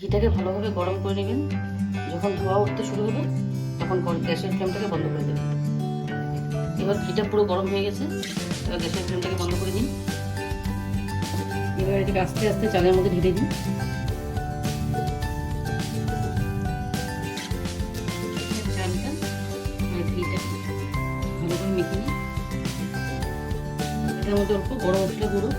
ঘিটাকে ভালোভাবে গরম করে নেবেন। যখন ধোয়া উঠতে শুরু হবে তখন গ্যাসের ফ্লেমটাকে বন্ধ করে দেবেন। এবার ঘিটা পুরো গরম হয়ে গেছে, এবার গ্যাসের ফ্লেমটাকে বন্ধ করে দিন। এবার এটাকে আস্তে আস্তে চালের মধ্যে ঢেলে দিন। চালটা আর ঘিটা ভালো করে মেখে নিন। এটার মধ্যে অল্প গরম মশলা গুঁড়ো,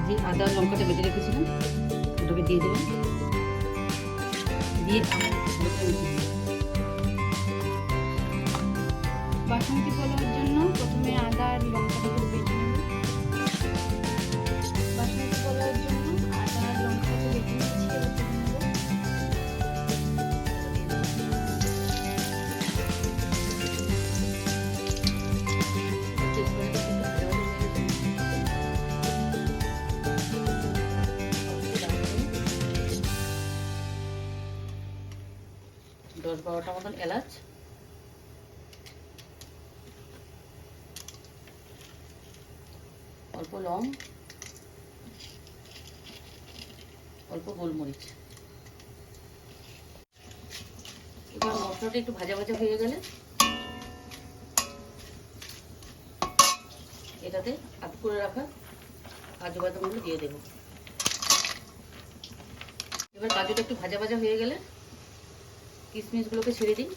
যে আদা লঙ্কাটা বেটে রেখেছিলাম ওটাকে দিয়ে দেবেন, দিয়ে বাসন্তী পোলাওর জন্য প্রথমে আদা আর লঙ্কাটাকে বেটে নেব। বাসন্তী পোলাওর জন্য আদা আর লঙ্কাটাকে বেটে নিচ্ছি, এবার তুলে নেব। দশ বারোটা মতন এলাচ, অল্প লং, অল্প গোলমরিচ। এবার মশলাটা একটু ভাজা ভাজা হয়ে গেলে এটাতে আধ করে রাখা কাজু বাদামগুলো দিয়ে দেব। এবার কাজুটা একটু ভাজা ভাজা হয়ে গেলে কিশমিশগুলোকে ছেড়ে দিন।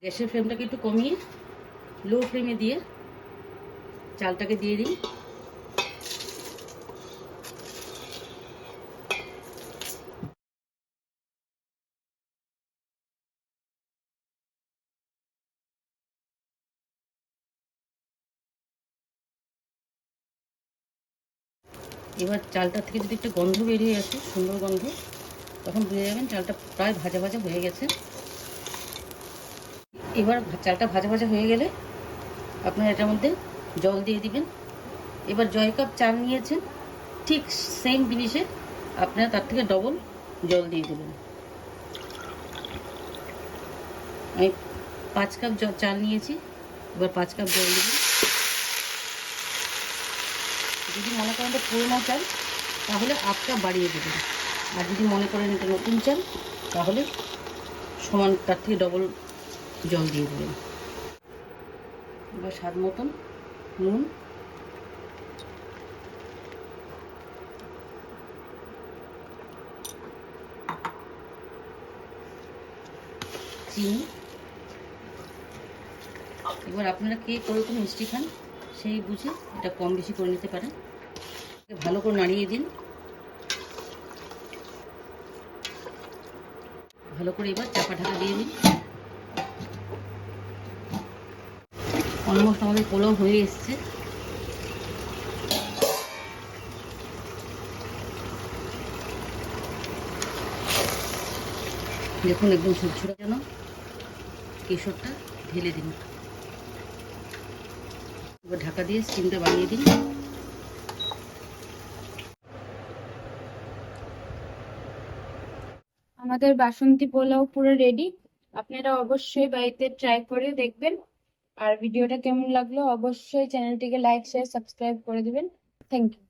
গ্যাসের ফ্লেমটাকে একটু কমিয়ে লো ফ্লেমে দিয়ে চালটাকে দিয়ে দিন। এবার চালটা থেকে যদি একটা গন্ধ বেরিয়ে আসে, সুন্দর গন্ধ, তখন বুঝে যাবেন চালটা প্রায় ভাজা ভাজা হয়ে গেছে। এবার চালটা ভাজা ভাজা হয়ে গেলে আপনারা এটার মধ্যে জল দিয়ে দিবেন। এবার জয় কাপ চাল নিয়েছেন, ঠিক সেম জিনিসে আপনারা তার থেকে ডবল জল দিয়ে দেবেন। আমি 5 কাপ চাল নিয়েছি, এবার 5 কাপ জল দেবেন। যদি মনে করেন এটা পুরোনো চাল তাহলে 1 কাপ বাড়িয়ে দেবেন, আর যদি মনে করেন এটা নতুন চাল তাহলে সমান তার থেকে ডবল জল দিয়ে দেবেন। এবার স্বাদ মতন নুন, চিনি। এবার আপনারা কে কতটুকু মিষ্টি খান সেই বুঝে এটা কম বেশি করে নিতে পারেন। ভালো করে নাড়িয়ে দিন। ভালো করে এবার চাপা ঢাকা দিয়ে দিন। অলমোস্ট আমাদের পোলাও হয়ে এসছে। দেখুন একদম ঝুরঝুরে, যেন কেশরটা ঢেলে দিন। এবার ঢাকা দিয়ে স্টিমটা বানিয়ে দিন। আমাদের বাসন্তী পোলাও পুরো রেডি। আপনারা অবশ্যই বাড়িতে ট্রাই করে দেখবেন। আর ভিডিওটা কেমন লাগলো অবশ্যই চ্যানেলটিকে লাইক শেয়ার সাবস্ক্রাইব করে দিবেন। Thank you.